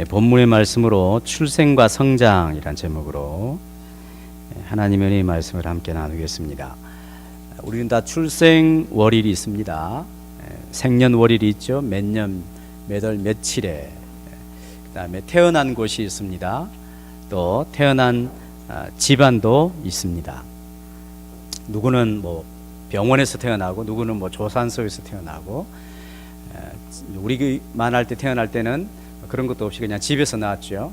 본문의 말씀으로 출생과 성장이란 제목으로 하나님의 은혜의 말씀을 함께 나누겠습니다. 우리는 다 출생월일이 있습니다. 생년월일이 있죠. 몇 년, 몇 월, 며칠에. 그 다음에 태어난 곳이 있습니다. 또 태어난 집안도 있습니다. 누구는 병원에서 태어나고, 누구는 조산소에서 태어나고, 우리만 할 때 태어날 때는 그런 것도 없이 그냥 집에서 나왔죠.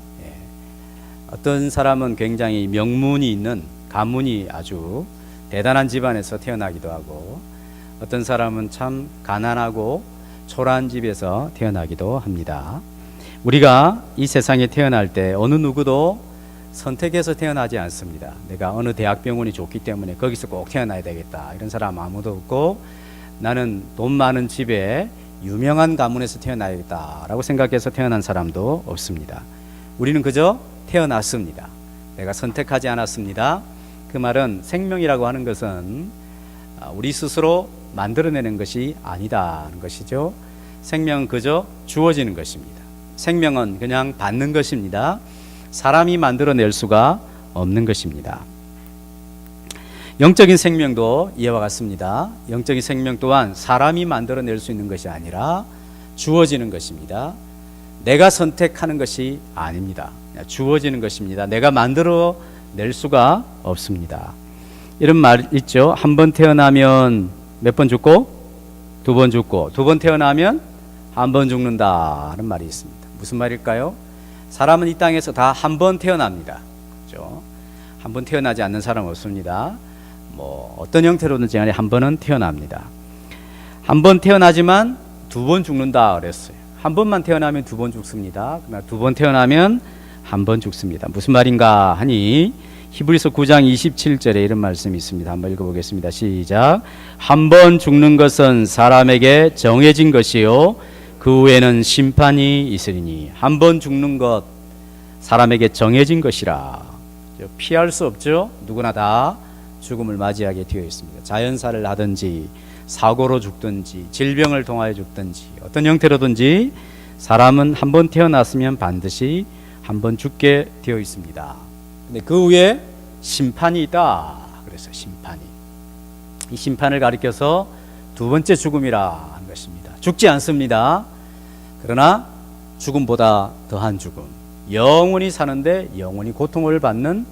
어떤 사람은 굉장히 명문이 있는, 가문이 아주 대단한 집안에서 태어나기도 하고, 어떤 사람은 참 가난하고 초라한 집에서 태어나기도 합니다. 우리가 이 세상에 태어날 때 어느 누구도 선택해서 태어나지 않습니다. 내가 어느 대학병원이 좋기 때문에 거기서 꼭 태어나야 되겠다, 이런 사람 아무도 없고, 나는 돈 많은 집에 유명한 가문에서 태어나야겠다라고 생각해서 태어난 사람도 없습니다. 우리는 그저 태어났습니다. 내가 선택하지 않았습니다. 그 말은 생명이라고 하는 것은 우리 스스로 만들어내는 것이 아니다는 것이죠. 생명은 그저 주어지는 것입니다. 생명은 그냥 받는 것입니다. 사람이 만들어낼 수가 없는 것입니다. 영적인 생명도 이와 같습니다. 영적인 생명 또한 사람이 만들어낼 수 있는 것이 아니라 주어지는 것입니다. 내가 선택하는 것이 아닙니다. 주어지는 것입니다. 내가 만들어낼 수가 없습니다. 이런 말 있죠. 한 번 태어나면 몇 번 죽고 두 번 죽고, 두 번 태어나면 한 번 죽는다는 말이 있습니다. 무슨 말일까요? 사람은 이 땅에서 다 한 번 태어납니다. 그렇죠? 한 번 태어나지 않는 사람 없습니다. 어떤 형태로든지 간에 한 번은 태어납니다. 한 번 태어나지만 두 번 죽는다 그랬어요. 한 번만 태어나면 두 번 죽습니다. 두 번 태어나면 한 번 죽습니다. 무슨 말인가 하니 히브리서 9장 27절에 이런 말씀이 있습니다. 한번 읽어보겠습니다. 시작. 한 번 죽는 것은 사람에게 정해진 것이요 그 후에는 심판이 있으리니. 한 번 죽는 것, 사람에게 정해진 것이라. 피할 수 없죠. 누구나 다 죽음을 맞이하게 되어 있습니다. 자연사를 하든지 사고로 죽든지 질병을 통하여 죽든지 어떤 형태로든지 사람은 한 번 태어났으면 반드시 한 번 죽게 되어 있습니다. 근데 그 후에 심판이 있다. 그래서 심판이, 이 심판을 가리켜서 두 번째 죽음이라 하는 것입니다. 죽지 않습니다. 그러나 죽음보다 더한 죽음, 영원히 사는데 영원히 고통을 받는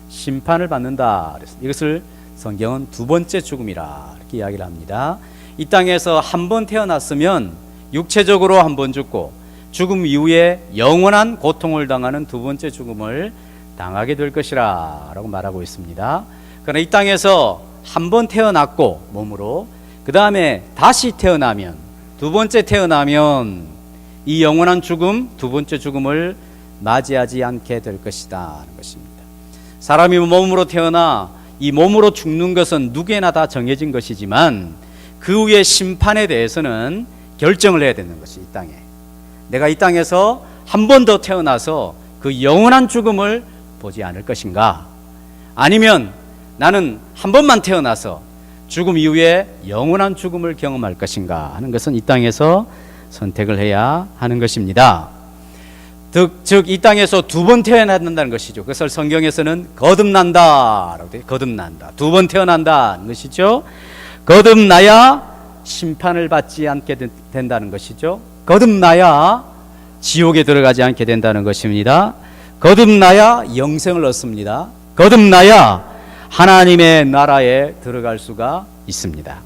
심판을 받는다. 그래서 이것을 성경은 두 번째 죽음이라 이렇게 이야기를 합니다. 이 땅에서 한 번 태어났으면 육체적으로 한 번 죽고, 죽음 이후에 영원한 고통을 당하는 두 번째 죽음을 당하게 될 것이라 라고 말하고 있습니다. 그러나 이 땅에서 한 번 태어났고 몸으로, 그 다음에 다시 태어나면, 두 번째 태어나면 이 영원한 죽음, 두 번째 죽음을 맞이하지 않게 될 것이다 하는 것입니다. 사람이 몸으로 태어나 이 몸으로 죽는 것은 누구에나 다 정해진 것이지만 그 후에 심판에 대해서는 결정을 해야 되는 것이, 이 땅에 내가 이 땅에서 한 번 더 태어나서 그 영원한 죽음을 보지 않을 것인가, 아니면 나는 한 번만 태어나서 죽음 이후에 영원한 죽음을 경험할 것인가 하는 것은 이 땅에서 선택을 해야 하는 것입니다. 즉 이 땅에서 두 번 태어난다는 것이죠. 그것을 성경에서는 거듭난다, 거듭난다, 두 번 태어난다는 것이죠. 거듭나야 심판을 받지 않게 된다는 것이죠. 거듭나야 지옥에 들어가지 않게 된다는 것입니다. 거듭나야 영생을 얻습니다. 거듭나야 하나님의 나라에 들어갈 수가 있습니다.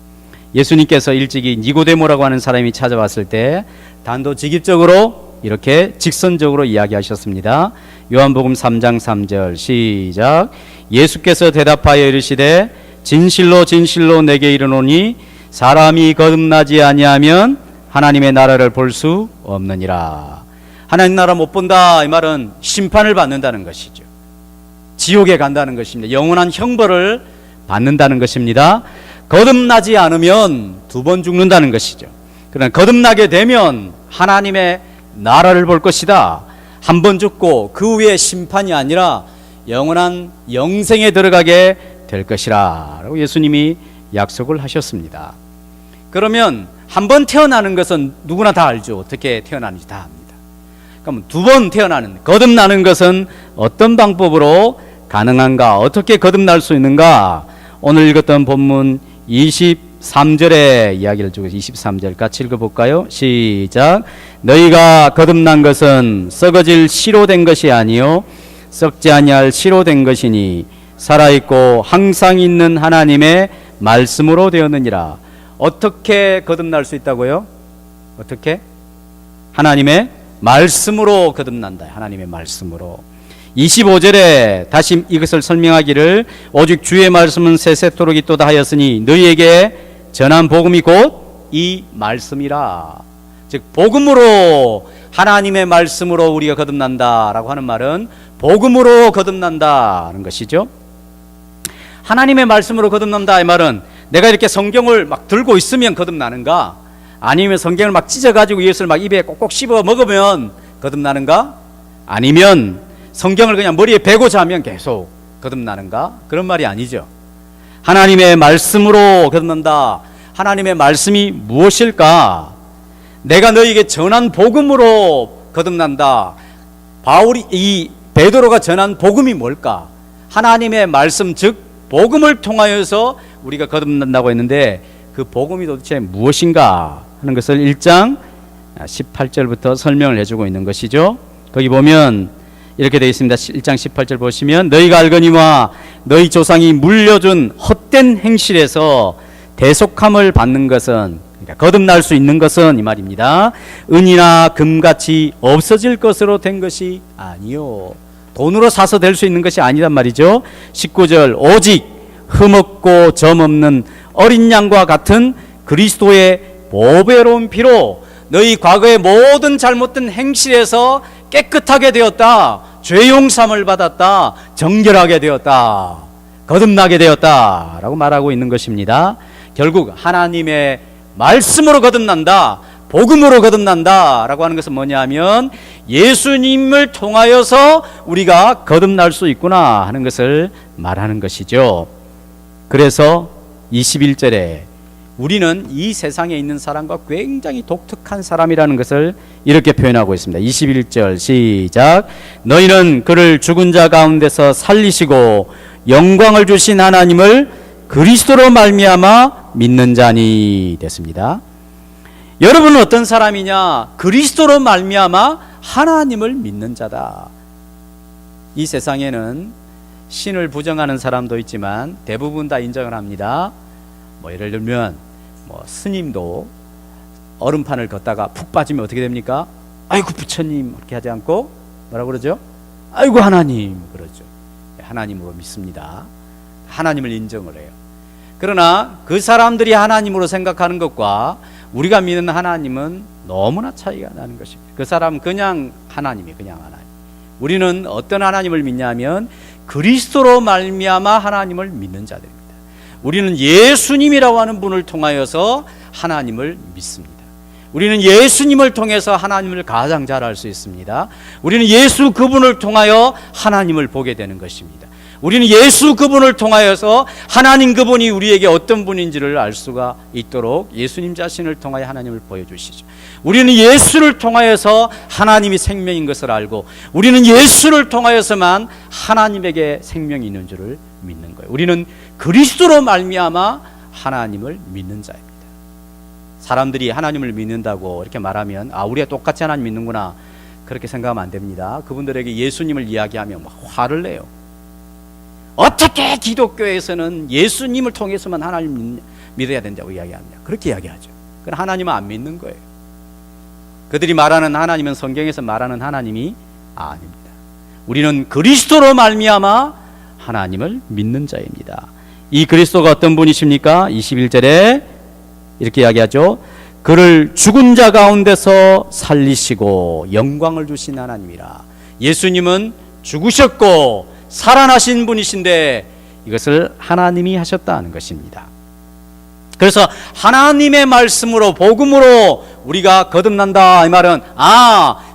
예수님께서 일찍이 니고데모라고 하는 사람이 찾아왔을 때 단도직입적으로 이렇게 직선적으로 이야기하셨습니다. 요한복음 3장 3절 시작. 예수께서 대답하여 이르시되 진실로 진실로 내게 이르노니 사람이 거듭나지 아니하면 하나님의 나라를 볼 수 없느니라. 하나님 나라 못 본다, 이 말은 심판을 받는다는 것이죠. 지옥에 간다는 것입니다. 영원한 형벌을 받는다는 것입니다. 거듭나지 않으면 두 번 죽는다는 것이죠. 그러나 거듭나게 되면 하나님의 나라를 볼 것이다. 한 번 죽고 그 후에 심판이 아니라 영원한 영생에 들어가게 될 것이라 라고 예수님이 약속을 하셨습니다. 그러면 한 번 태어나는 것은 누구나 다 알죠. 어떻게 태어나는지 다 압니다. 그럼 두 번 태어나는, 거듭나는 것은 어떤 방법으로 가능한가? 어떻게 거듭날 수 있는가? 오늘 읽었던 본문 23절의 이야기를 주고 23절 같이 읽어볼까요? 시작. 너희가 거듭난 것은 썩어질 씨로 된 것이 아니요 썩지 아니할 씨로 된 것이니 살아있고 항상 있는 하나님의 말씀으로 되었느니라. 어떻게 거듭날 수 있다고요? 어떻게? 하나님의 말씀으로 거듭난다. 하나님의 말씀으로. 25절에 다시 이것을 설명하기를 오직 주의 말씀은 세세토록 있도다 하였으니 너희에게 전한 복음이 곧 이 말씀이라. 즉 복음으로, 하나님의 말씀으로 우리가 거듭난다라고 하는 말은 복음으로 거듭난다는 것이죠. 하나님의 말씀으로 거듭난다 이 말은 내가 이렇게 성경을 막 들고 있으면 거듭나는가? 아니면 성경을 막 찢어가지고 이것을 막 입에 꼭꼭 씹어 먹으면 거듭나는가? 아니면 성경을 그냥 머리에 베고 자면 계속 거듭나는가? 그런 말이 아니죠. 하나님의 말씀으로 거듭난다. 하나님의 말씀이 무엇일까? 내가 너희에게 전한 복음으로 거듭난다. 이 베드로가 전한 복음이 뭘까? 하나님의 말씀, 즉 복음을 통하여서 우리가 거듭난다고 했는데 그 복음이 도대체 무엇인가 하는 것을 1장 18절부터 설명을 해주고 있는 것이죠. 거기 보면 이렇게 되어 있습니다. 1장 18절 보시면 너희가 알거니와 너희 조상이 물려준 헛된 행실에서 대속함을 받는 것은, 그러니까 거듭날 수 있는 것은 이 말입니다. 은이나 금같이 없어질 것으로 된 것이 아니요 돈으로 사서 될 수 있는 것이 아니란 말이죠. 19절 오직 흠없고 점 없는 어린 양과 같은 그리스도의 보배로운 피로 너희 과거의 모든 잘못된 행실에서 깨끗하게 되었다. 죄 용서함을 받았다. 정결하게 되었다. 거듭나게 되었다 라고 말하고 있는 것입니다. 결국 하나님의 말씀으로 거듭난다, 복음으로 거듭난다 라고 하는 것은 뭐냐면 예수님을 통하여서 우리가 거듭날 수 있구나 하는 것을 말하는 것이죠. 그래서 21절에 우리는 이 세상에 있는 사람과 굉장히 독특한 사람이라는 것을 이렇게 표현하고 있습니다. 21절 시작. 너희는 그를 죽은 자 가운데서 살리시고 영광을 주신 하나님을 그리스도로 말미암아 믿는 자니 됐습니다. 여러분은 어떤 사람이냐? 그리스도로 말미암아 하나님을 믿는 자다. 이 세상에는 신을 부정하는 사람도 있지만 대부분 다 인정을 합니다. 예를 들면 스님도 얼음판을 걷다가 푹 빠지면 어떻게 됩니까? 아이고 부처님 이렇게 하지 않고 뭐라고 그러죠? 아이고 하나님 그러죠. 하나님으로 믿습니다. 하나님을 인정을 해요. 그러나 그 사람들이 하나님으로 생각하는 것과 우리가 믿는 하나님은 너무나 차이가 나는 것입니다. 그 사람은 그냥 하나님이 그냥 하나님. 우리는 어떤 하나님을 믿냐면 그리스도로 말미암아 하나님을 믿는 자들입니다. 우리는 예수님이라고 하는 분을 통하여서 하나님을 믿습니다. 우리는 예수님을 통해서 하나님을 가장 잘 알 수 있습니다. 우리는 예수 그분을 통하여 하나님을 보게 되는 것입니다. 우리는 예수 그분을 통하여서 하나님 그분이 우리에게 어떤 분인지를 알 수가 있도록 예수님 자신을 통하여 하나님을 보여주시죠. 우리는 예수를 통하여서 하나님이 생명인 것을 알고 우리는 예수를 통하여서만 하나님에게 생명이 있는 줄을 믿는 거예요. 우리는 그리스도로 말미암아 하나님을 믿는 자입니다. 사람들이 하나님을 믿는다고 이렇게 말하면 우리가 똑같이 하나님 믿는구나 그렇게 생각하면 안 됩니다. 그분들에게 예수님을 이야기하면 막 화를 내요. 어떻게 기독교에서는 예수님을 통해서만 하나님 믿어야 된다고 이야기하느냐 그렇게 이야기하죠. 그건 하나님은 안 믿는 거예요. 그들이 말하는 하나님은 성경에서 말하는 하나님이 아닙니다. 우리는 그리스도로 말미암아 하나님을 믿는 자입니다. 이 그리스도가 어떤 분이십니까? 21절에 이렇게 이야기하죠. 그를 죽은 자 가운데서 살리시고 영광을 주신 하나님이라. 예수님은 죽으셨고 살아나신 분이신데 이것을 하나님이 하셨다는 것입니다. 그래서 하나님의 말씀으로 복음으로 우리가 거듭난다 이 말은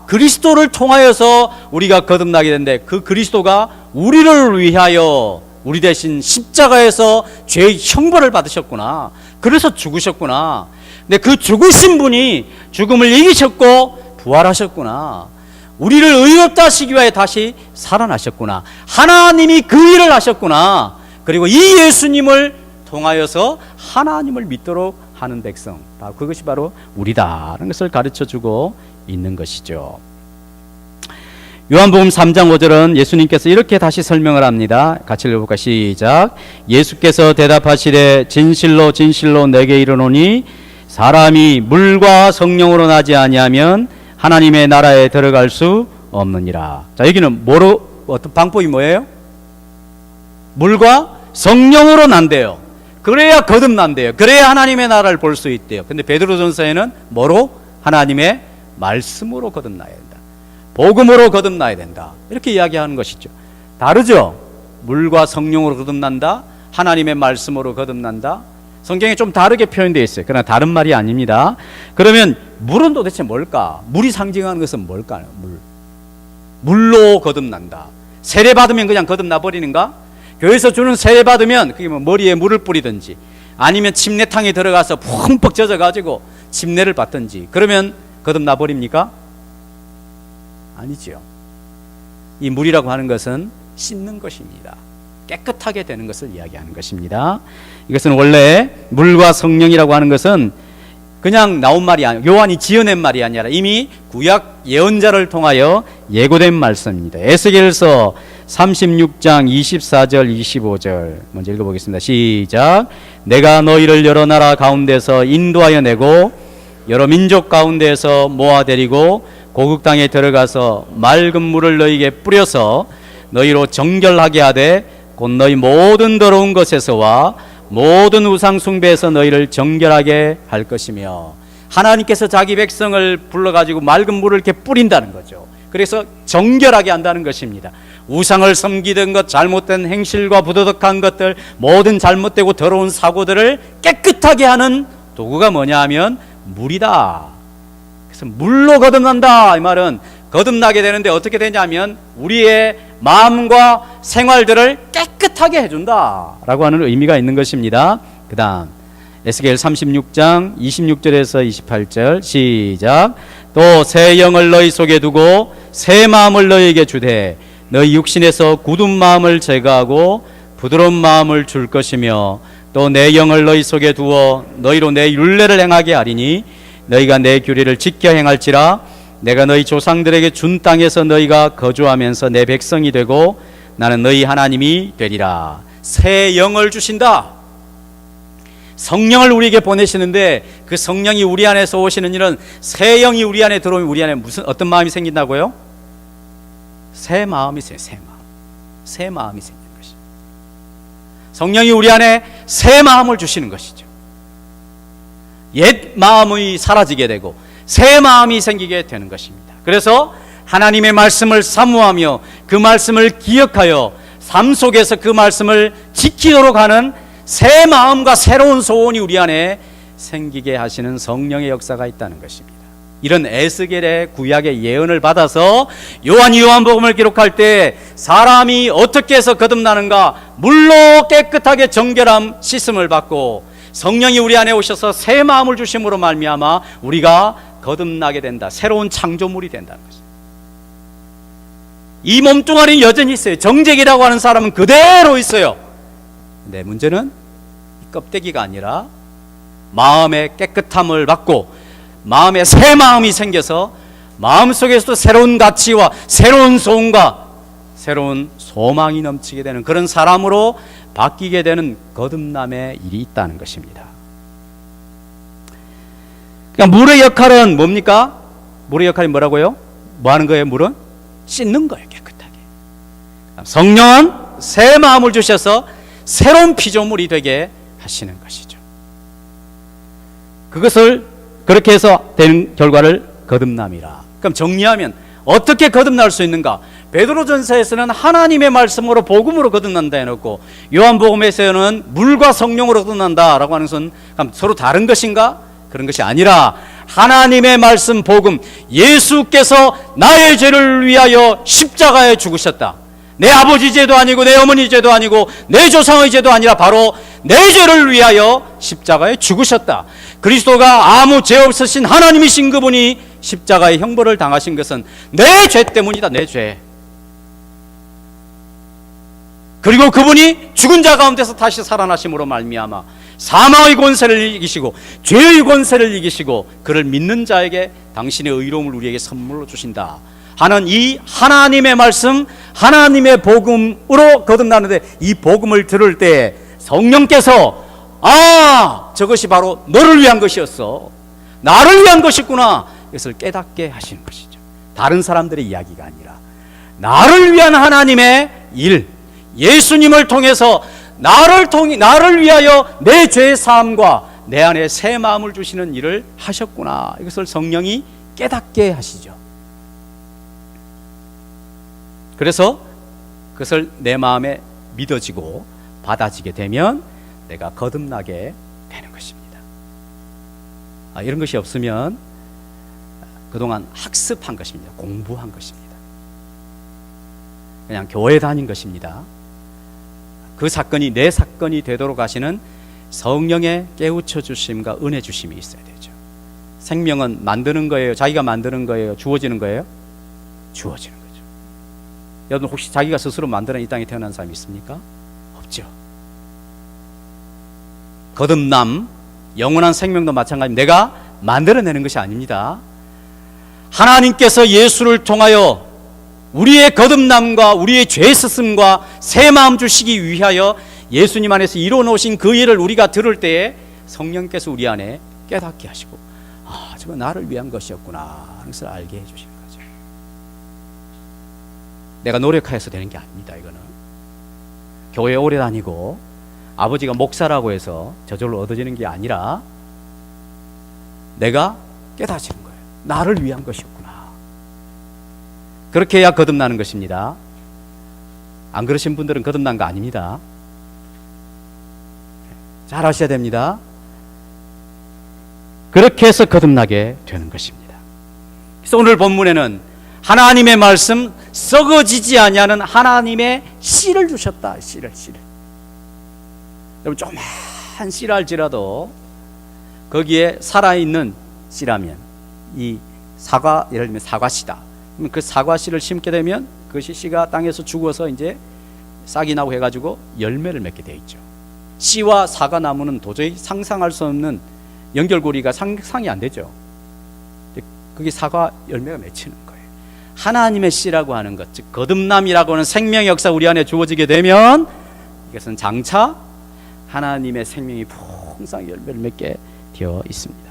그리스도를 통하여서 우리가 거듭나게 되는데 그 그리스도가 우리를 위하여 우리 대신 십자가에서 죄의 형벌을 받으셨구나. 그래서 죽으셨구나. 근데 그 죽으신 분이 죽음을 이기셨고 부활하셨구나. 우리를 의롭다 하시기 위하여 다시 살아나셨구나. 하나님이 그 일을 하셨구나. 그리고 이 예수님을 통하여서 하나님을 믿도록 하는 백성, 그것이 바로 우리다라는 것을 가르쳐주고 있는 것이죠. 요한복음 3장 5절은 예수님께서 이렇게 다시 설명을 합니다. 같이 읽어볼까? 시작. 예수께서 대답하시되 진실로 진실로 내게 이르노니 사람이 물과 성령으로 나지 아니하면 하나님의 나라에 들어갈 수 없느니라. 자, 여기는 어떤 방법이 뭐예요? 물과 성령으로 난대요. 그래야 거듭난대요. 그래야 하나님의 나라를 볼 수 있대요. 근데 베드로전서에는 뭐로? 하나님의 말씀으로 거듭나야 된다. 복음으로 거듭나야 된다. 이렇게 이야기하는 것이죠. 다르죠? 물과 성령으로 거듭난다. 하나님의 말씀으로 거듭난다. 성경에 좀 다르게 표현되어 있어요. 그러나 다른 말이 아닙니다. 그러면 물은 도대체 뭘까? 물이 상징하는 것은 뭘까요? 물로 거듭난다. 세례 받으면 그냥 거듭나 버리는가? 교회에서 주는 세례 받으면 그게 뭐 머리에 물을 뿌리든지 아니면 침례탕에 들어가서 펑펑 젖어가지고 침례를 받든지 그러면 거듭나 버립니까? 아니죠. 이 물이라고 하는 것은 씻는 것입니다. 깨끗하게 되는 것을 이야기하는 것입니다. 이것은 원래 물과 성령이라고 하는 것은 그냥 나온 말이 아니라 요한이 지어낸 말이 아니라 이미 구약 예언자를 통하여 예고된 말씀입니다. 에스겔서 36장 24절 25절 먼저 읽어보겠습니다. 시작. 내가 너희를 여러 나라 가운데서 인도하여 내고 여러 민족 가운데서 모아데리고 고국 땅에 들어가서 맑은 물을 너희에게 뿌려서 너희로 정결하게 하되 곧 너희 모든 더러운 것에서와 모든 우상 숭배에서 너희를 정결하게 할 것이며, 하나님께서 자기 백성을 불러가지고 맑은 물을 이렇게 뿌린다는 거죠. 그래서 정결하게 한다는 것입니다. 우상을 섬기던 것, 잘못된 행실과 부도덕한 것들, 모든 잘못되고 더러운 사고들을 깨끗하게 하는 도구가 뭐냐 하면 물이다. 그래서 물로 거듭난다. 이 말은 거듭나게 되는데 어떻게 되냐면 우리의 마음과 생활들을 깨끗하게 해준다 라고 하는 의미가 있는 것입니다. 그 다음 에스겔 36장 26절에서 28절 시작. 또 새 영을 너희 속에 두고 새 마음을 너희에게 주되 너희 육신에서 굳은 마음을 제거하고 부드러운 마음을 줄 것이며 또 내 영을 너희 속에 두어 너희로 내 율례를 행하게 하리니 너희가 내 규례를 지켜 행할지라. 내가 너희 조상들에게 준 땅에서 너희가 거주하면서 내 백성이 되고 나는 너희 하나님이 되리라. 새 영을 주신다. 성령을 우리에게 보내시는데 그 성령이 우리 안에서 오시는 일은 새 영이 우리 안에 들어오면 우리 안에 어떤 마음이 생긴다고요? 새 마음이 생겨요. 새 마음. 새 마음이 생기는 것입니다. 성령이 우리 안에 새 마음을 주시는 것이죠. 옛 마음이 사라지게 되고 새 마음이 생기게 되는 것입니다. 그래서 하나님의 말씀을 사모하며 그 말씀을 기억하여 삶 속에서 그 말씀을 지키도록 하는 새 마음과 새로운 소원이 우리 안에 생기게 하시는 성령의 역사가 있다는 것입니다. 이런 에스겔의 구약의 예언을 받아서 요한이 요한복음을 기록할 때 사람이 어떻게 해서 거듭나는가, 물로 깨끗하게 정결함 씻음을 받고 성령이 우리 안에 오셔서 새 마음을 주심으로 말미암아 우리가 거듭나게 된다. 새로운 창조물이 된다는 것입니다. 이 몸뚱아리는 여전히 있어요. 정죄기라고 하는 사람은 그대로 있어요. 근데 문제는 이 껍데기가 아니라 마음의 깨끗함을 받고 마음에 새 마음이 생겨서 마음속에서도 새로운 가치와 새로운 소원과 새로운 소망이 넘치게 되는 그런 사람으로 바뀌게 되는 거듭남의 일이 있다는 것입니다. 그러니까 물의 역할은 뭡니까? 물의 역할이 뭐라고요? 뭐 하는 거예요? 물은? 씻는 거예요. 깨끗하게. 성령은 새 마음을 주셔서 새로운 피조물이 되게 하시는 것이죠. 그것을 그렇게 해서 되는 결과를 거듭남이라. 그럼 정리하면 어떻게 거듭날 수 있는가? 베드로전서에서는 하나님의 말씀으로 복음으로 거듭난다 해놓고 요한복음에서는 물과 성령으로 거듭난다라고 하는 것은 서로 다른 것인가? 그런 것이 아니라 하나님의 말씀 복음, 예수께서 나의 죄를 위하여 십자가에 죽으셨다. 내 아버지 죄도 아니고 내 어머니 죄도 아니고 내 조상의 죄도 아니라 바로 내 죄를 위하여 십자가에 죽으셨다. 그리스도가 아무 죄 없으신 하나님이신 그분이 십자가의 형벌을 당하신 것은 내 죄 때문이다. 내 죄. 그리고 그분이 죽은 자 가운데서 다시 살아나심으로 말미암아 사망의 권세를 이기시고 죄의 권세를 이기시고 그를 믿는 자에게 당신의 의로움을 우리에게 선물로 주신다 하는 이 하나님의 말씀, 하나님의 복음으로 거듭나는데, 이 복음을 들을 때 성령께서 저것이 바로 너를 위한 것이었어, 나를 위한 것이구나, 이것을 깨닫게 하시는 것이죠. 다른 사람들의 이야기가 아니라 나를 위한 하나님의 일, 예수님을 통해서 나를 위하여 내 죄의 사함과 내 안에 새 마음을 주시는 일을 하셨구나, 이것을 성령이 깨닫게 하시죠. 그래서 그것을 내 마음에 믿어지고 받아지게 되면 내가 거듭나게 되는 것입니다. 이런 것이 없으면 그동안 학습한 것입니다. 공부한 것입니다. 그냥 교회 다닌 것입니다. 그 사건이 내 사건이 되도록 하시는 성령의 깨우쳐 주심과 은혜 주심이 있어야 되죠. 생명은 만드는 거예요? 자기가 만드는 거예요? 주어지는 거예요? 주어지는 거죠. 여러분 혹시 자기가 스스로 만드는 이 땅에 태어난 사람이 있습니까? 없죠. 거듭남, 영원한 생명도 마찬가지입니다. 내가 만들어내는 것이 아닙니다. 하나님께서 예수를 통하여 우리의 거듭남과 우리의 죄 씻음과 새 마음 주시기 위하여 예수님 안에서 이루어놓으신 그 일을 우리가 들을 때에 성령께서 우리 안에 깨닫게 하시고, 저거 나를 위한 것이었구나 하는 것을 알게 해주시는 거죠. 내가 노력해서 되는 게 아닙니다. 이거는 교회 오래 다니고 아버지가 목사라고 해서 저절로 얻어지는 게 아니라 내가 깨닫지는 거예요. 나를 위한 것이었구나. 그렇게 해야 거듭나는 것입니다. 안 그러신 분들은 거듭난 거 아닙니다. 잘 아셔야 됩니다. 그렇게 해서 거듭나게 되는 것입니다. 그래서 오늘 본문에는 하나님의 말씀, 썩어지지 아니하는 하나님의 씨를 주셨다. 씨를. 여러분 조그만 씨랄지라도 거기에 살아있는 씨라면, 이 사과, 예를 들면 사과씨다. 그러면 그 사과씨를 심게 되면 그것이 씨가 땅에서 죽어서 이제 싹이 나고 해가지고 열매를 맺게 되어 있죠. 씨와 사과나무는 도저히 상상할 수 없는 연결고리가 상상이 안 되죠. 그게 사과 열매가 맺히는 거예요. 하나님의 씨라고 하는 것, 즉 거듭남이라고 하는 생명의 역사 우리 안에 주어지게 되면 이것은 장차 하나님의 생명이 풍성히 열매를 맺게 되어 있습니다.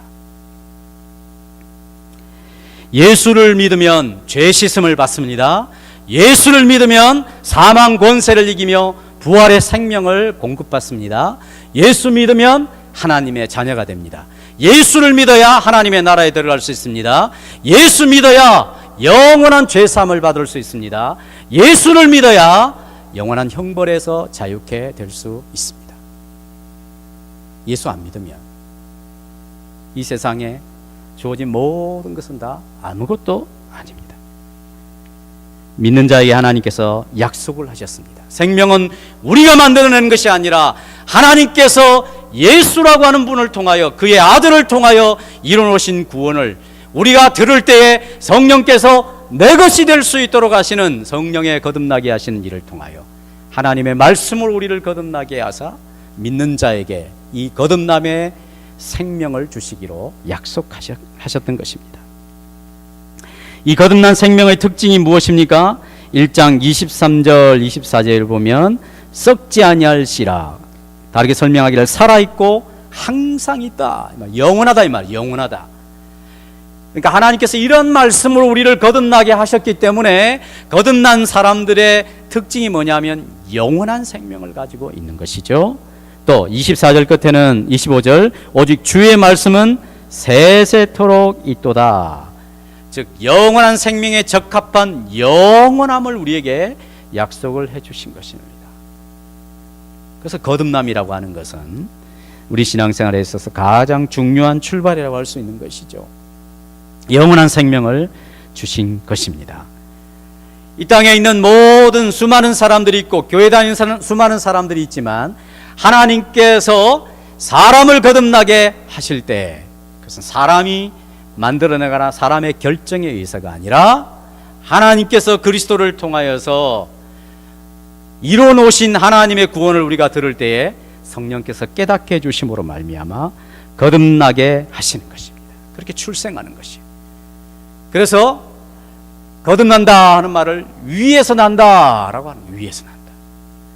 예수를 믿으면 죄 씻음을 받습니다. 예수를 믿으면 사망 권세를 이기며 부활의 생명을 공급받습니다. 예수 믿으면 하나님의 자녀가 됩니다. 예수를 믿어야 하나님의 나라에 들어갈 수 있습니다. 예수 믿어야 영원한 죄사함을 받을 수 있습니다. 예수를 믿어야 영원한 형벌에서 자유케 될 수 있습니다. 예수 안 믿으면 이 세상에 주어진 모든 것은 다 아무것도 아닙니다. 믿는 자에게 하나님께서 약속을 하셨습니다. 생명은 우리가 만들어내는 것이 아니라 하나님께서 예수라고 하는 분을 통하여, 그의 아들을 통하여 이루어놓으신 구원을 우리가 들을 때에 성령께서 내 것이 될 수 있도록 하시는 성령의 거듭나게 하시는 일을 통하여 하나님의 말씀을 우리를 거듭나게 하사 믿는 자에게 이 거듭남의 생명을 주시기로 약속하셨던 것입니다. 이 거듭난 생명의 특징이 무엇입니까? 1장 23절 24절을 보면 썩지 아니할 씨라, 다르게 설명하기를 살아있고 항상 있다, 영원하다 이 말이에요. 영원하다. 그러니까 하나님께서 이런 말씀으로 우리를 거듭나게 하셨기 때문에 거듭난 사람들의 특징이 뭐냐면 영원한 생명을 가지고 있는 것이죠. 또 24절 끝에는 25절 오직 주의 말씀은 세세토록 있도다. 즉 영원한 생명에 적합한 영원함을 우리에게 약속을 해주신 것입니다. 그래서 거듭남이라고 하는 것은 우리 신앙생활에 있어서 가장 중요한 출발이라고 할 수 있는 것이죠. 영원한 생명을 주신 것입니다. 이 땅에 있는 모든 수많은 사람들이 있고 교회 다니는 수많은 사람들이 있지만 하나님께서 사람을 거듭나게 하실 때 그것은 사람이 만들어내거나 사람의 결정에 의해서가 아니라 하나님께서 그리스도를 통하여서 이뤄놓으신 하나님의 구원을 우리가 들을 때에 성령께서 깨닫게 해주심으로 말미암아 거듭나게 하시는 것입니다. 그렇게 출생하는 것이에요. 그래서 거듭난다 하는 말을 위에서 난다라고 하는 거예요. 위에서 난다.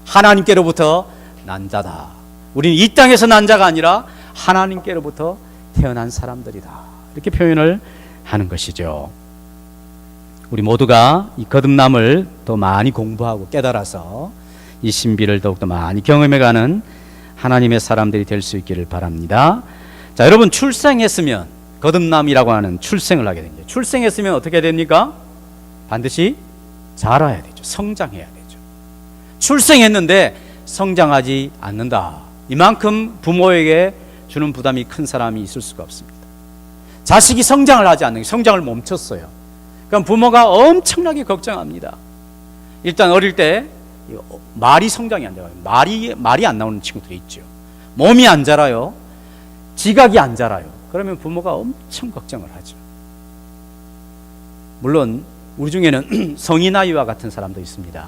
하나님께로부터 난 자다. 우리는 이 땅에서 난 자가 아니라 하나님께로부터 태어난 사람들이다. 이렇게 표현을 하는 것이죠. 우리 모두가 이 거듭남을 더 많이 공부하고 깨달아서 이 신비를 더욱더 많이 경험해가는 하나님의 사람들이 될 수 있기를 바랍니다. 자, 여러분, 출생했으면, 거듭남이라고 하는 출생을 하게 됩니다. 출생했으면 어떻게 됩니까? 반드시 자라야 되죠. 성장해야 되죠. 출생했는데 성장하지 않는다. 이만큼 부모에게 주는 부담이 큰 사람이 있을 수가 없습니다. 자식이 성장을 하지 않는, 성장을 멈췄어요. 그럼 부모가 엄청나게 걱정합니다. 일단 어릴 때 말이 성장이 안 돼요. 말이 안 나오는 친구들이 있죠. 몸이 안 자라요. 지각이 안 자라요. 그러면 부모가 엄청 걱정을 하죠. 물론 우리 중에는 성인 아이와 같은 사람도 있습니다.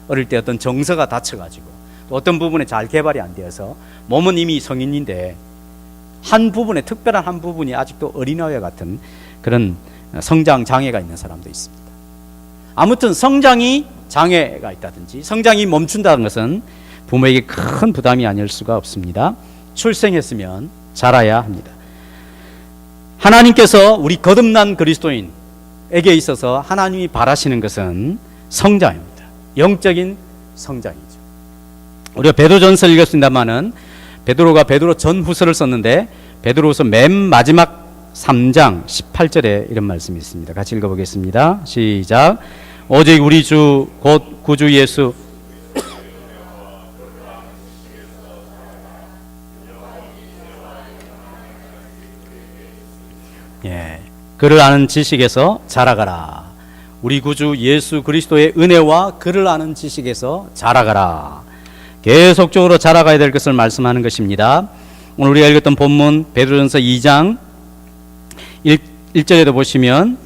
어릴 때 어떤 정서가 다쳐가지고 또 어떤 부분에 잘 개발이 안 되어서 몸은 이미 성인인데 한 부분에, 특별한 한 부분이 아직도 어린아이와 같은 그런 성장 장애가 있는 사람도 있습니다. 아무튼 성장이 장애가 있다든지 성장이 멈춘다는 것은 부모에게 큰 부담이 아닐 수가 없습니다. 출생했으면 자라야 합니다. 하나님께서 우리 거듭난 그리스도인에게 있어서 하나님이 바라시는 것은 성장입니다. 영적인 성장이죠. 우리가 베드로전서를 읽었습니다마는 베드로가 베드로 전후서를 썼는데 베드로후서 맨 마지막 3장 18절에 이런 말씀이 있습니다. 같이 읽어보겠습니다. 시작. 오직 우리 주 곧 구주 예수 그를 아는 지식에서 자라가라. 우리 구주 예수 그리스도의 은혜와 그를 아는 지식에서 자라가라. 계속적으로 자라가야 될 것을 말씀하는 것입니다. 오늘 우리가 읽었던 본문 베드로전서 2장 1절에도 보시면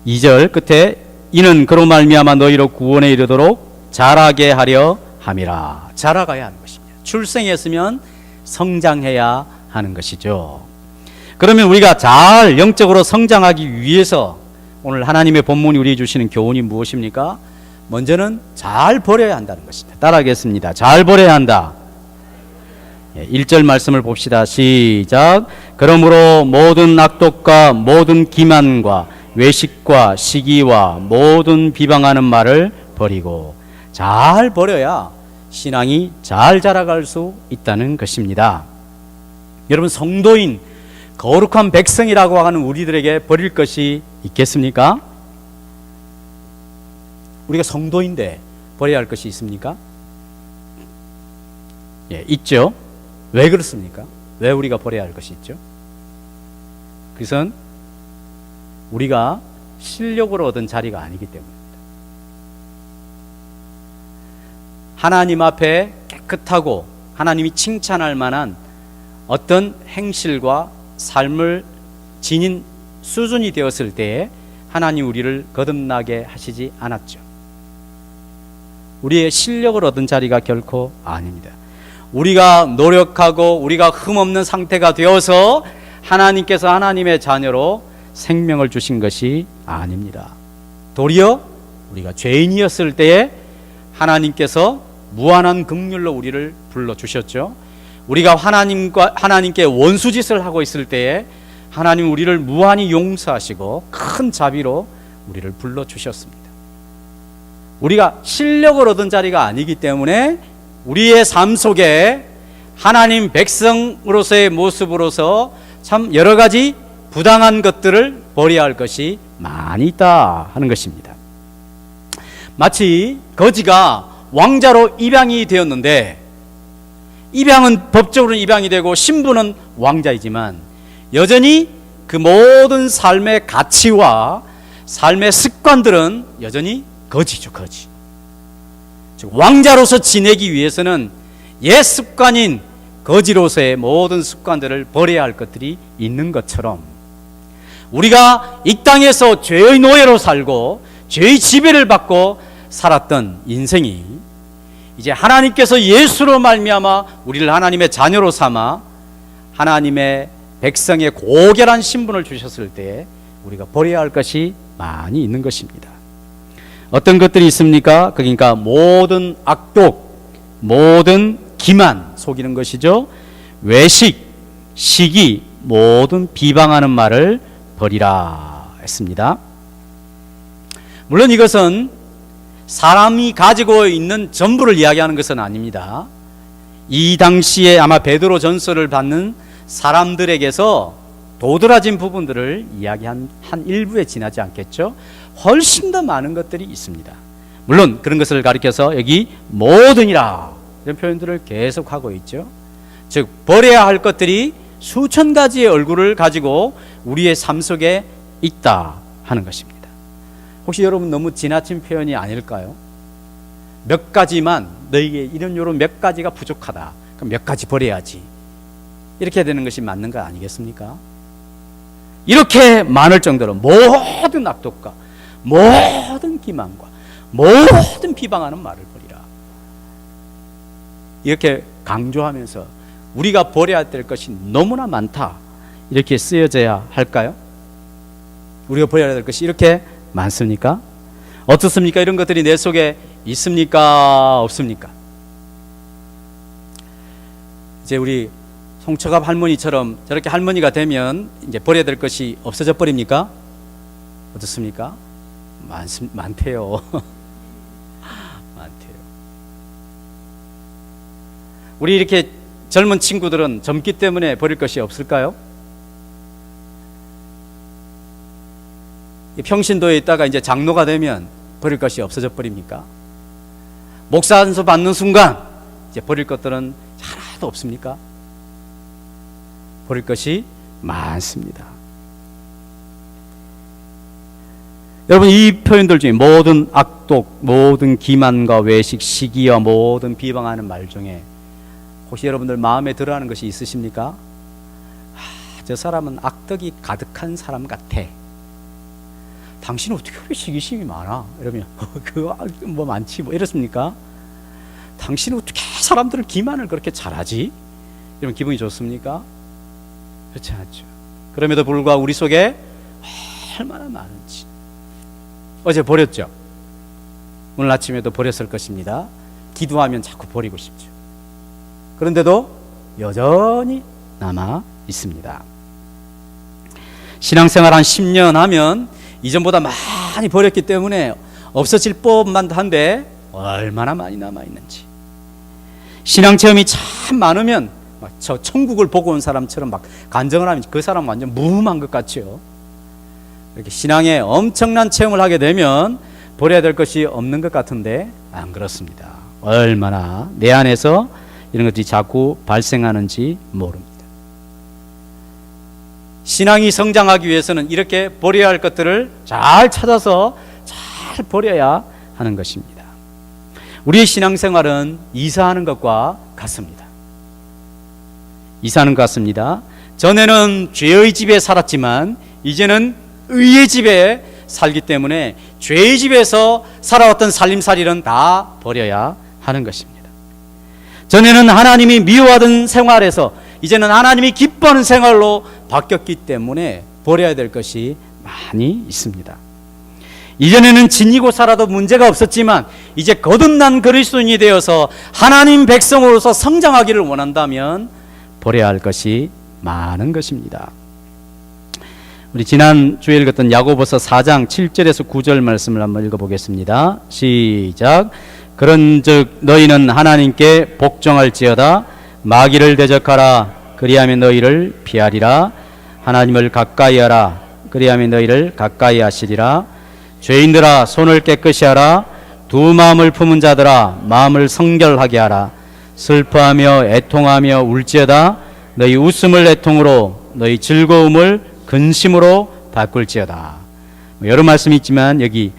2절 끝에 이는 그로 말미암아 너희로 구원에 이르도록 자라게 하려 함이라. 자라가야 하는 것입니다. 출생했으면 성장해야 하는 것이죠. 그러면 우리가 잘 영적으로 성장하기 위해서 오늘 하나님의 본문이 우리에게 주시는 교훈이 무엇입니까? 먼저는 잘 버려야 한다는 것입니다. 따라하겠습니다. 잘 버려야 한다. 1절 말씀을 봅시다. 시작. 그러므로 모든 악독과 모든 기만과 외식과 시기와 모든 비방하는 말을 버리고 잘 버려야 신앙이 잘 자라갈 수 있다는 것입니다. 여러분, 성도인 거룩한 백성이라고 하는 우리들에게 버릴 것이 있겠습니까? 우리가 성도인데 버려야 할 것이 있습니까? 있죠. 왜 그렇습니까? 왜 우리가 버려야 할 것이 있죠? 그것은 우리가 실력으로 얻은 자리가 아니기 때문입니다. 하나님 앞에 깨끗하고 하나님이 칭찬할 만한 어떤 행실과 삶을 지닌 수준이 되었을 때에 하나님 우리를 거듭나게 하시지 않았죠. 우리의 실력을 얻은 자리가 결코 아닙니다. 우리가 노력하고 우리가 흠없는 상태가 되어서 하나님께서 하나님의 자녀로 생명을 주신 것이 아닙니다. 도리어 우리가 죄인이었을 때에 하나님께서 무한한 긍휼로 우리를 불러주셨죠. 우리가 하나님께 원수짓을 하고 있을 때에 하나님 우리를 무한히 용서하시고 큰 자비로 우리를 불러주셨습니다. 우리가 실력을 얻은 자리가 아니기 때문에 우리의 삶 속에 하나님 백성으로서의 모습으로서 참 여러 가지 부당한 것들을 버려야 할 것이 많이 있다 하는 것입니다. 마치 거지가 왕자로 입양이 되었는데 입양은 법적으로는 입양이 되고 신부는 왕자이지만 여전히 그 모든 삶의 가치와 삶의 습관들은 여전히 거지죠. 거지. 즉 왕자로서 지내기 위해서는 옛 습관인 거지로서의 모든 습관들을 버려야 할 것들이 있는 것처럼, 우리가 이 땅에서 죄의 노예로 살고 죄의 지배를 받고 살았던 인생이 이제 하나님께서 예수로 말미암아 우리를 하나님의 자녀로 삼아 하나님의 백성의 고결한 신분을 주셨을 때 우리가 버려야 할 것이 많이 있는 것입니다. 어떤 것들이 있습니까? 그러니까 모든 악독, 모든 기만, 속이는 것이죠. 외식, 시기, 모든 비방하는 말을 버리라 했습니다. 물론 이것은 사람이 가지고 있는 전부를 이야기하는 것은 아닙니다. 이 당시에 아마 베드로 전서를 받는 사람들에게서 도드라진 부분들을 이야기한 한 일부에 지나지 않겠죠. 훨씬 더 많은 것들이 있습니다. 물론 그런 것을 가리켜서 여기 모든이라 이런 표현들을 계속하고 있죠. 즉 버려야 할 것들이 수천 가지의 얼굴을 가지고 우리의 삶 속에 있다 하는 것입니다. 혹시 여러분 너무 지나친 표현이 아닐까요? 몇 가지만, 너에게 이런 몇 가지가 부족하다, 그럼 몇 가지 버려야지, 이렇게 되는 것이 맞는 거 아니겠습니까? 이렇게 많을 정도로 모든 악독과 모든 기만과 모든 비방하는 말을 버리라, 이렇게 강조하면서 우리가 버려야 될 것이 너무나 많다, 이렇게 쓰여져야 할까요? 우리가 버려야 될 것이 이렇게 많습니까? 어떻습니까? 이런 것들이 내 속에 있습니까? 없습니까? 이제 우리 송처갑 할머니처럼 저렇게 할머니가 되면 이제 버려야 될 것이 없어져 버립니까? 어떻습니까? 많대요. 많대요. 우리 이렇게 젊은 친구들은 젊기 때문에 버릴 것이 없을까요? 평신도에 있다가 이제 장로가 되면 버릴 것이 없어져 버립니까? 목사 안수 받는 순간 이제 버릴 것들은 하나도 없습니까? 버릴 것이 많습니다. 여러분, 이 표현들 중에 모든 악독, 모든 기만과 외식, 시기와 모든 비방하는 말 중에 혹시 여러분들 마음에 들어하는 것이 있으십니까? 저 사람은 악덕이 가득한 사람 같아. 당신은 어떻게 그렇게 시기심이 많아? 이러면 그거 뭐 많지 뭐 이렇습니까? 당신은 어떻게 사람들을 기만을 그렇게 잘하지? 이러면 기분이 좋습니까? 그렇지 않죠. 그럼에도 불구하고 우리 속에 얼마나 많은지. 어제 버렸죠. 오늘 아침에도 버렸을 것입니다. 기도하면 자꾸 버리고 싶죠. 그런데도 여전히 남아 있습니다. 신앙생활 한 10년 하면 이전보다 많이 버렸기 때문에 없어질 법만 한데 얼마나 많이 남아있는지. 신앙체험이 참 많으면 저 천국을 보고 온 사람처럼 막 간증을 하면 그 사람 완전 무음한 것 같죠. 이렇게 신앙에 엄청난 체험을 하게 되면 버려야 될 것이 없는 것 같은데 안 그렇습니다. 얼마나 내 안에서 이런 것들이 자꾸 발생하는지 모릅니다. 신앙이 성장하기 위해서는 이렇게 버려야 할 것들을 잘 찾아서 잘 버려야 하는 것입니다. 우리의 신앙생활은 이사하는 것과 같습니다. 이사하는 것 같습니다. 전에는 죄의 집에 살았지만 이제는 의의 집에 살기 때문에 죄의 집에서 살아왔던 살림살이는 다 버려야 하는 것입니다. 전에는 하나님이 미워하던 생활에서 이제는 하나님이 기뻐하는 생활로 바뀌었기 때문에 버려야 될 것이 많이 있습니다. 이전에는 지니고 살아도 문제가 없었지만 이제 거듭난 그리스도인이 되어서 하나님 백성으로서 성장하기를 원한다면 버려야 할 것이 많은 것입니다. 우리 지난 주에 읽었던 야고보서 4장 7절에서 9절 말씀을 한번 읽어보겠습니다. 시작. 그런즉 너희는 하나님께 복종할지어다. 마귀를 대적하라. 그리하면 너희를 피하리라. 하나님을 가까이하라. 그리하면 너희를 가까이 하시리라. 죄인들아 손을 깨끗이 하라. 두 마음을 품은 자들아 마음을 성결하게 하라. 슬퍼하며 애통하며 울지어다. 너희 웃음을 애통으로 너희 즐거움을 근심으로 바꿀지어다. 여러 말씀이 있지만 여기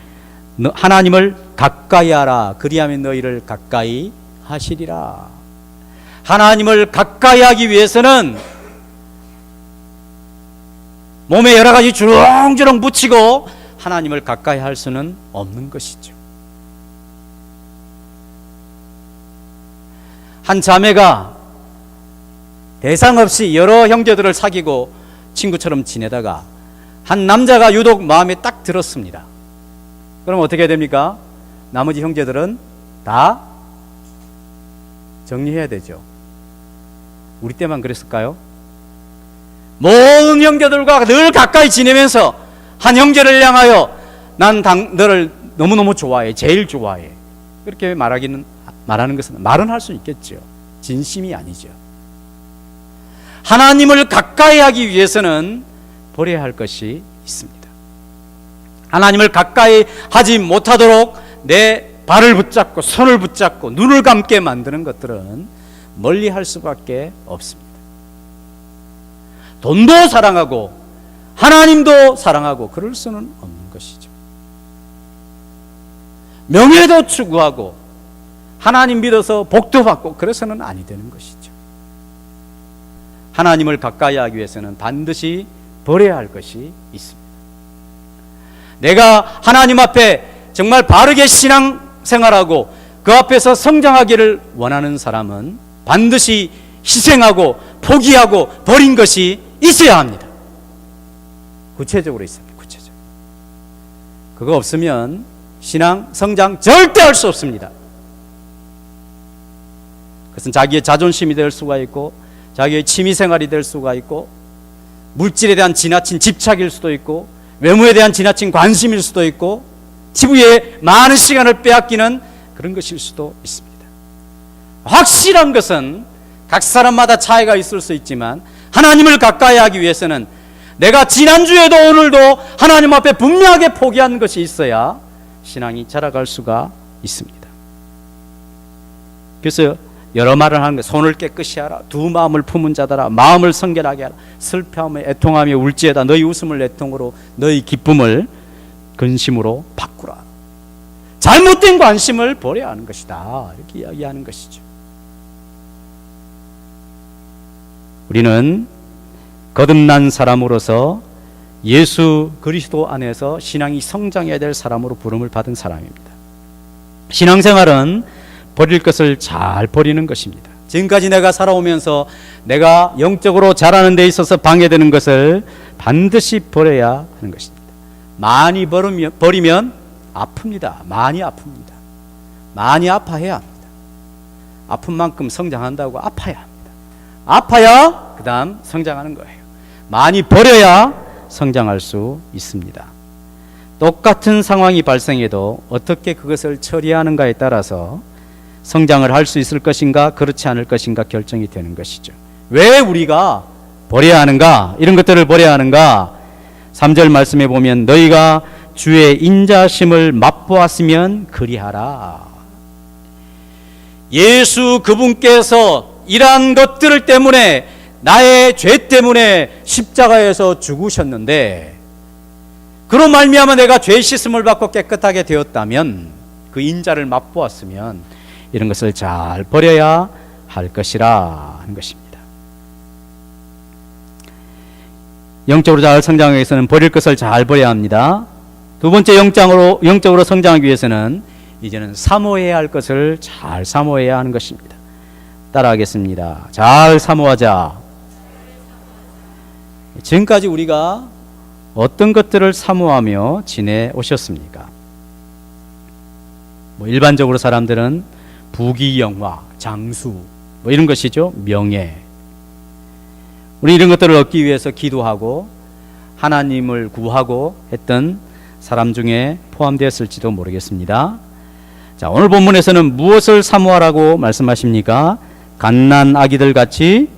하나님을 가까이 하라. 그리하면 너희를 가까이 하시리라. 하나님을 가까이 하기 위해서는 몸에 여러 가지 주렁주렁 묻히고 하나님을 가까이 할 수는 없는 것이죠. 한 자매가 대상 없이 여러 형제들을 사귀고 친구처럼 지내다가 한 남자가 유독 마음에 딱 들었습니다. 그럼 어떻게 됩니까? 나머지 형제들은 다 정리해야 되죠. 우리 때만 그랬을까요? 모든 형제들과 늘 가까이 지내면서 한 형제를 향하여 난 너를 너무너무 좋아해, 제일 좋아해, 그렇게 말하는 것은 말은 할 수 있겠죠. 진심이 아니죠. 하나님을 가까이 하기 위해서는 버려야 할 것이 있습니다. 하나님을 가까이 하지 못하도록 내 발을 붙잡고 손을 붙잡고 눈을 감게 만드는 것들은 멀리 할 수밖에 없습니다. 돈도 사랑하고 하나님도 사랑하고 그럴 수는 없는 것이죠. 명예도 추구하고 하나님 믿어서 복도 받고 그래서는 아니 되는 것이죠. 하나님을 가까이 하기 위해서는 반드시 버려야 할 것이 있습니다. 내가 하나님 앞에 정말 바르게 신앙생활하고 그 앞에서 성장하기를 원하는 사람은 반드시 희생하고 포기하고 버린 것이 있어야 합니다. 구체적으로 있습니다. 구체적으로. 그거 없으면 신앙 성장 절대 할 수 없습니다. 그것은 자기의 자존심이 될 수가 있고 자기의 취미생활이 될 수가 있고 물질에 대한 지나친 집착일 수도 있고 외모에 대한 지나친 관심일 수도 있고 TV에 많은 시간을 빼앗기는 그런 것일 수도 있습니다. 확실한 것은 각 사람마다 차이가 있을 수 있지만 하나님을 가까이 하기 위해서는 내가 지난주에도 오늘도 하나님 앞에 분명하게 포기한 것이 있어야 신앙이 자라갈 수가 있습니다. 그래서 여러 말을 하는 거, 손을 깨끗이 하라, 두 마음을 품은 자들아, 마음을 성결하게 하라, 슬퍼하며 애통하며 울지어다 너희 웃음을 애통으로 너희 기쁨을 근심으로 바꾸라. 잘못된 관심을 버려야 하는 것이다, 이렇게 이야기하는 것이죠. 우리는 거듭난 사람으로서 예수 그리스도 안에서 신앙이 성장해야 될 사람으로 부름을 받은 사람입니다. 신앙생활은 버릴 것을 잘 버리는 것입니다. 지금까지 내가 살아오면서 내가 영적으로 자라는 데 있어서 방해되는 것을 반드시 버려야 하는 것입니다. 많이 버리면 아픕니다. 많이 아픕니다. 많이 아파해야 합니다. 아픈 만큼 성장한다고 아파야 합니다. 아파야 그 다음 성장하는 거예요. 많이 버려야 성장할 수 있습니다. 똑같은 상황이 발생해도 어떻게 그것을 처리하는가에 따라서 성장을 할 수 있을 것인가 그렇지 않을 것인가 결정이 되는 것이죠. 왜 우리가 버려야 하는가, 이런 것들을 버려야 하는가? 3절 말씀에 보면 너희가 주의 인자심을 맛보았으면 그리하라. 예수 그분께서 이러한 것들 때문에 나의 죄 때문에 십자가에서 죽으셨는데 그로 말미암아 내가 죄 씻음을 받고 깨끗하게 되었다면 그 인자를 맛보았으면 이런 것을 잘 버려야 할 것이라 하는 것입니다. 영적으로 잘 성장하기 위해서는 버릴 것을 잘 버려야 합니다. 두 번째, 영적으로 성장하기 위해서는 이제는 사모해야 할 것을 잘 사모해야 하는 것입니다. 따라하겠습니다. 잘 사모하자. 지금까지 우리가 어떤 것들을 사모하며 지내오셨습니까? 일반적으로 사람들은 부귀영화, 장수 이런 것이죠. 명예. 우리 이런 것들을 얻기 위해서 기도하고 하나님을 구하고 했던 사람 중에 포함되었을지도 모르겠습니다. 자, 오늘 본문에서는 무엇을 사모하라고 말씀하십니까? 갓난 아기들 같이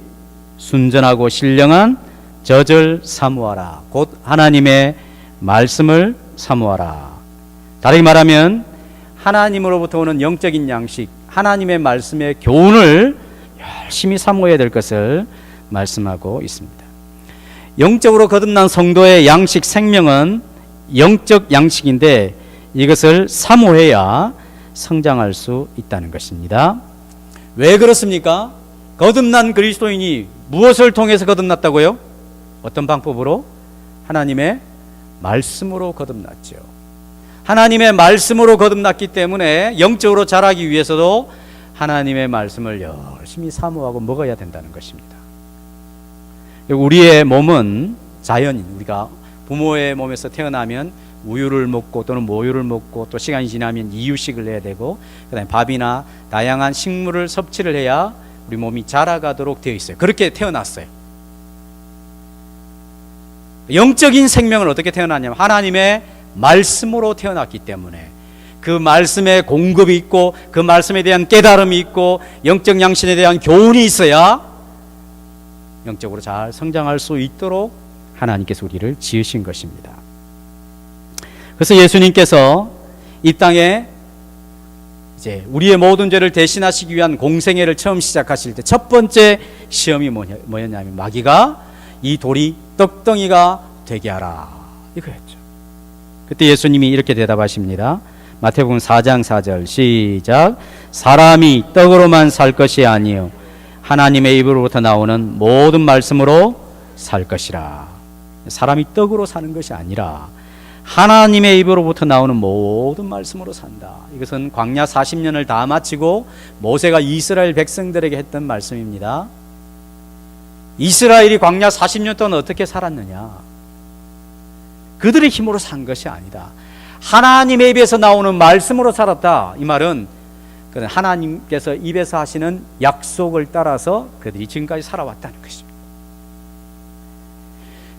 순전하고 신령한 젖을 사모하라. 곧 하나님의 말씀을 사모하라. 다르게 말하면 하나님으로부터 오는 영적인 양식, 하나님의 말씀의 교훈을 열심히 사모해야 될 것을 말씀하고 있습니다. 영적으로 거듭난 성도의 양식, 생명은 영적 양식인데 이것을 사모해야 성장할 수 있다는 것입니다. 왜 그렇습니까? 거듭난 그리스도인이 무엇을 통해서 거듭났다고요? 어떤 방법으로? 하나님의 말씀으로 거듭났죠. 하나님의 말씀으로 거듭났기 때문에 영적으로 자라기 위해서도 하나님의 말씀을 열심히 사모하고 먹어야 된다는 것입니다. 우리의 몸은 자연인, 우리가 부모의 몸에서 태어나면 우유를 먹고 또는 모유를 먹고 또 시간이 지나면 이유식을 해야 되고 그다음에 밥이나 다양한 식물을 섭취를 해야 우리 몸이 자라가도록 되어 있어요. 그렇게 태어났어요. 영적인 생명은 어떻게 태어났냐면 하나님의 말씀으로 태어났기 때문에 그 말씀에 공급이 있고 그 말씀에 대한 깨달음이 있고 영적 양신에 대한 교훈이 있어야 영적으로 잘 성장할 수 있도록 하나님께서 우리를 지으신 것입니다. 그래서 예수님께서 이 땅에 이제 우리의 모든 죄를 대신하시기 위한 공생애를 처음 시작하실 때 첫 번째 시험이 뭐였냐면 마귀가 이 돌이 떡덩이가 되게 하라 이거였죠. 그때 예수님이 이렇게 대답하십니다. 마태복음 4장 4절 시작. 사람이 떡으로만 살 것이 아니요 하나님의 입으로부터 나오는 모든 말씀으로 살 것이라. 사람이 떡으로 사는 것이 아니라 하나님의 입으로부터 나오는 모든 말씀으로 산다. 이것은 광야 40년을 다 마치고 모세가 이스라엘 백성들에게 했던 말씀입니다. 이스라엘이 광야 40년 동안 어떻게 살았느냐? 그들의 힘으로 산 것이 아니다. 하나님의 입에서 나오는 말씀으로 살았다. 이 말은 하나님께서 입에서 하시는 약속을 따라서 그들이 지금까지 살아왔다는 것입니다.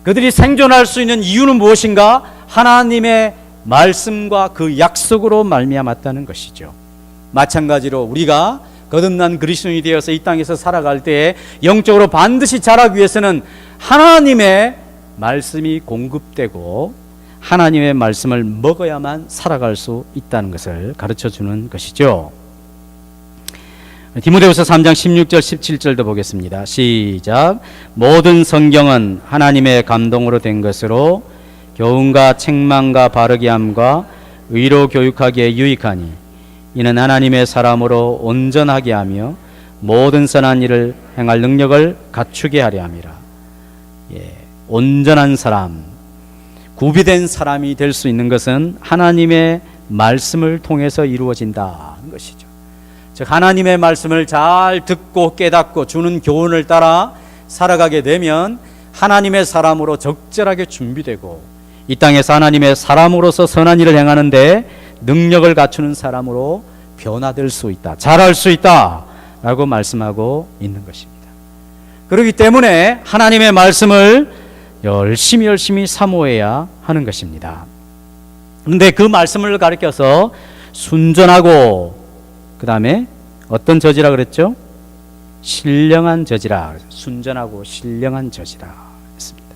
그들이 생존할 수 있는 이유는 무엇인가? 하나님의 말씀과 그 약속으로 말미암았다는 것이죠. 마찬가지로 우리가 거듭난 그리스도인이 되어서 이 땅에서 살아갈 때에 영적으로 반드시 자라기 위해서는 하나님의 말씀이 공급되고 하나님의 말씀을 먹어야만 살아갈 수 있다는 것을 가르쳐주는 것이죠. 디모데후서 3장 16절 17절도 보겠습니다. 시작. 모든 성경은 하나님의 감동으로 된 것으로 교훈과 책망과 바르게 함과 의로 교육하기에 유익하니 이는 하나님의 사람으로 온전하게 하며 모든 선한 일을 행할 능력을 갖추게 하려 함이라. 온전한 사람, 구비된 사람이 될 수 있는 것은 하나님의 말씀을 통해서 이루어진다는 것이죠. 즉 하나님의 말씀을 잘 듣고 깨닫고 주는 교훈을 따라 살아가게 되면 하나님의 사람으로 적절하게 준비되고 이 땅에서 하나님의 사람으로서 선한 일을 행하는데 능력을 갖추는 사람으로 변화될 수 있다, 잘할 수 있다 라고 말씀하고 있는 것입니다. 그렇기 때문에 하나님의 말씀을 열심히 사모해야 하는 것입니다. 그런데 그 말씀을 가리켜서 순전하고 그 다음에 어떤 저지라 그랬죠? 신령한 저지라. 순전하고 신령한 저지라 했습니다.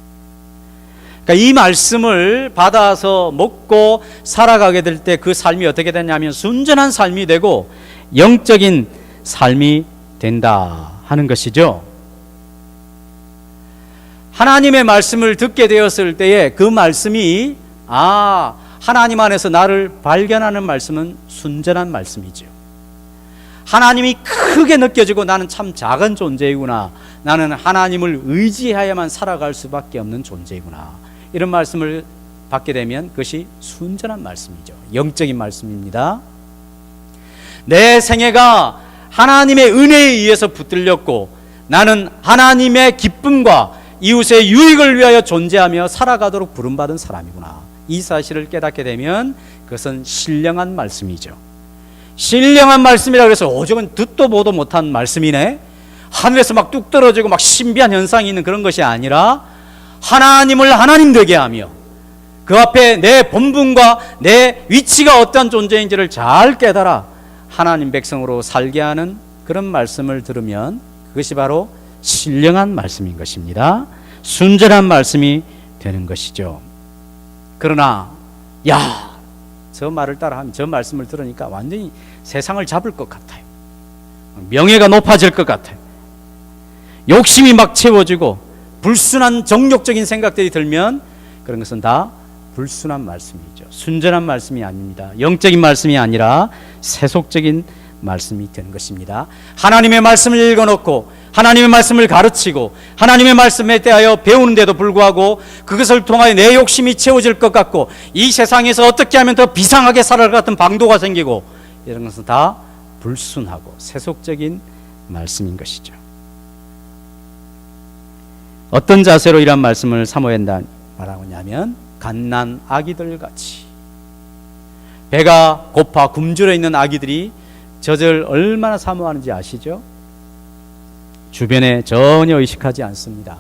그러니까 이 말씀을 받아서 먹고 살아가게 될 때 그 삶이 어떻게 되냐면 순전한 삶이 되고 영적인 삶이 된다 하는 것이죠. 하나님의 말씀을 듣게 되었을 때에 그 말씀이 하나님 안에서 나를 발견하는 말씀은 순전한 말씀이죠. 하나님이 크게 느껴지고 나는 참 작은 존재이구나, 나는 하나님을 의지해야만 살아갈 수밖에 없는 존재이구나, 이런 말씀을 받게 되면 그것이 순전한 말씀이죠. 영적인 말씀입니다. 내 생애가 하나님의 은혜에 의해서 붙들렸고 나는 하나님의 기쁨과 이웃의 유익을 위하여 존재하며 살아가도록 부름받은 사람이구나, 이 사실을 깨닫게 되면 그것은 신령한 말씀이죠. 신령한 말씀이라고 해서 오죽은 듣도 보도 못한 말씀이네, 하늘에서 막 뚝 떨어지고 막 신비한 현상이 있는 그런 것이 아니라 하나님을 하나님 되게 하며 그 앞에 내 본분과 내 위치가 어떤 존재인지를 잘 깨달아 하나님 백성으로 살게 하는 그런 말씀을 들으면 그것이 바로 신령한 말씀인 것입니다. 순전한 말씀이 되는 것이죠. 그러나 저 말을 따라하면, 저 말씀을 들으니까 완전히 세상을 잡을 것 같아요. 명예가 높아질 것 같아요. 욕심이 막 채워지고 불순한 정욕적인 생각들이 들면 그런 것은 다 불순한 말씀이죠. 순전한 말씀이 아닙니다. 영적인 말씀이 아니라 세속적인 말씀이 되는 것입니다. 하나님의 말씀을 읽어놓고 하나님의 말씀을 가르치고 하나님의 말씀에 대하여 배우는데도 불구하고 그것을 통하여 내 욕심이 채워질 것 같고 이 세상에서 어떻게 하면 더 비상하게 살아갈 것 같은 방도가 생기고 이런 것은 다 불순하고 세속적인 말씀인 것이죠. 어떤 자세로 이런 말씀을 사모해야 한다 말하고 있냐면 갓난 아기들 같이 배가 고파 굶주려 있는 아기들이 젖을 얼마나 사모하는지 아시죠? 주변에 전혀 의식하지 않습니다.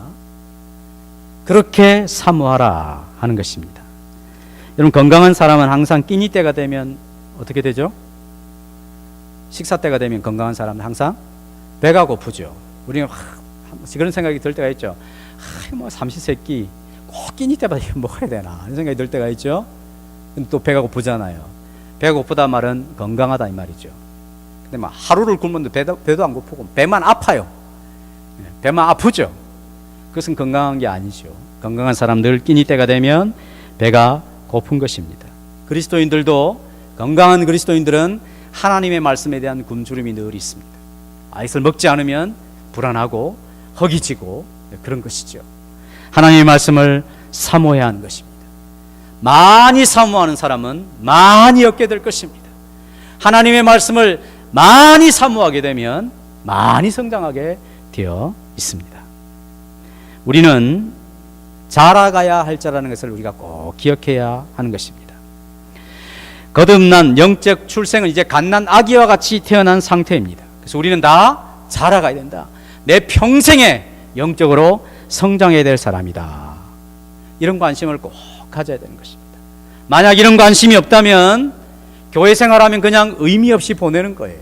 그렇게 사모하라 하는 것입니다. 여러분, 건강한 사람은 항상 끼니 때가 되면 어떻게 되죠? 식사 때가 되면 건강한 사람은 항상 배가 고프죠. 우리는 그런 생각이 들 때가 있죠. 뭐 삼시세끼 꼭 끼니 때마다 이거 먹어야 되나 이런 생각이 들 때가 있죠. 근데 또 배가 고프잖아요. 배가 고프다 말은 건강하다 이 말이죠. 근데 막 하루를 굶었는데 배도 안 고프고 배만 아파요. 배만 아프죠. 그것은 건강한 게 아니죠. 건강한 사람들 끼니 때가 되면 배가 고픈 것입니다. 그리스도인들도 건강한 그리스도인들은 하나님의 말씀에 대한 굶주림이 늘 있습니다. 이것을 먹지 않으면 불안하고 허기지고 그런 것이죠. 하나님의 말씀을 사모해야 하는 것입니다. 많이 사모하는 사람은 많이 얻게 될 것입니다. 하나님의 말씀을 많이 사모하게 되면 많이 성장하게 되어 있습니다. 우리는 자라가야 할 자라는 것을 우리가 꼭 기억해야 하는 것입니다. 거듭난 영적 출생은 이제 갓난 아기와 같이 태어난 상태입니다. 그래서 우리는 다 자라가야 된다. 내 평생에 영적으로 성장해야 될 사람이다. 이런 관심을 꼭 가져야 되는 것입니다. 만약 이런 관심이 없다면 교회 생활하면 그냥 의미 없이 보내는 거예요.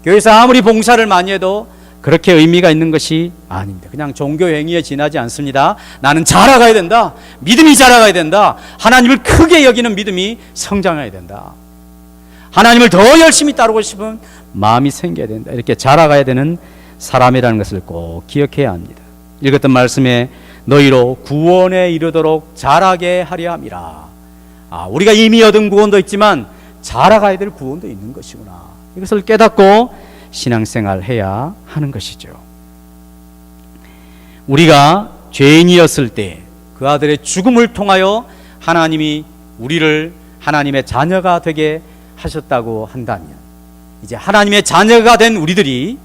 교회에서 아무리 봉사를 많이 해도 그렇게 의미가 있는 것이 아닙니다. 그냥 종교 행위에 지나지 않습니다. 나는 자라가야 된다. 믿음이 자라가야 된다. 하나님을 크게 여기는 믿음이 성장해야 된다. 하나님을 더 열심히 따르고 싶은 마음이 생겨야 된다. 이렇게 자라가야 되는 사람이라는 것을 꼭 기억해야 합니다. 읽었던 말씀에 너희로 구원에 이르도록 자라게 하려 함이라. 우리가 이미 얻은 구원도 있지만 자라가야 될 구원도 있는 것이구나. 이것을 깨닫고 신앙생활 해야 하는 것이죠. 우리가 죄인이었을 때 그 아들의 죽음을 통하여 하나님이 우리를 하나님의 자녀가 되게 하셨다고 한다면 이제 하나님의 자녀가 된 우리들이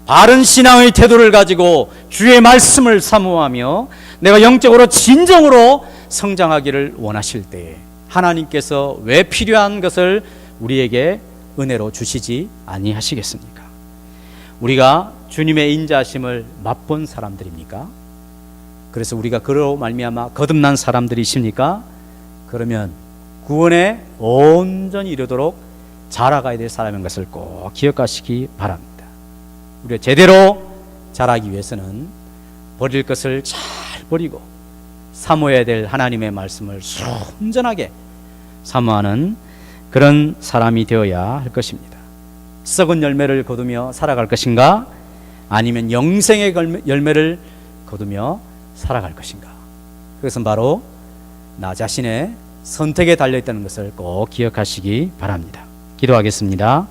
바른 신앙의 태도를 가지고 주의 말씀을 사모하며 내가 영적으로 진정으로 성장하기를 원하실 때 하나님께서 왜 필요한 것을 우리에게 은혜로 주시지 아니하시겠습니까? 우리가 주님의 인자하심을 맛본 사람들입니까? 그래서 우리가 그로 말미암아 거듭난 사람들이십니까? 그러면 구원에 온전히 이르도록 자라가야 될 사람인 것을 꼭 기억하시기 바랍니다. 우리가 제대로 자라기 위해서는 버릴 것을 잘 버리고 사모해야 될 하나님의 말씀을 순전하게 사모하는 그런 사람이 되어야 할 것입니다. 썩은 열매를 거두며 살아갈 것인가? 아니면 영생의 열매를 거두며 살아갈 것인가? 그것은 바로 나 자신의 선택에 달려있다는 것을 꼭 기억하시기 바랍니다. 기도하겠습니다.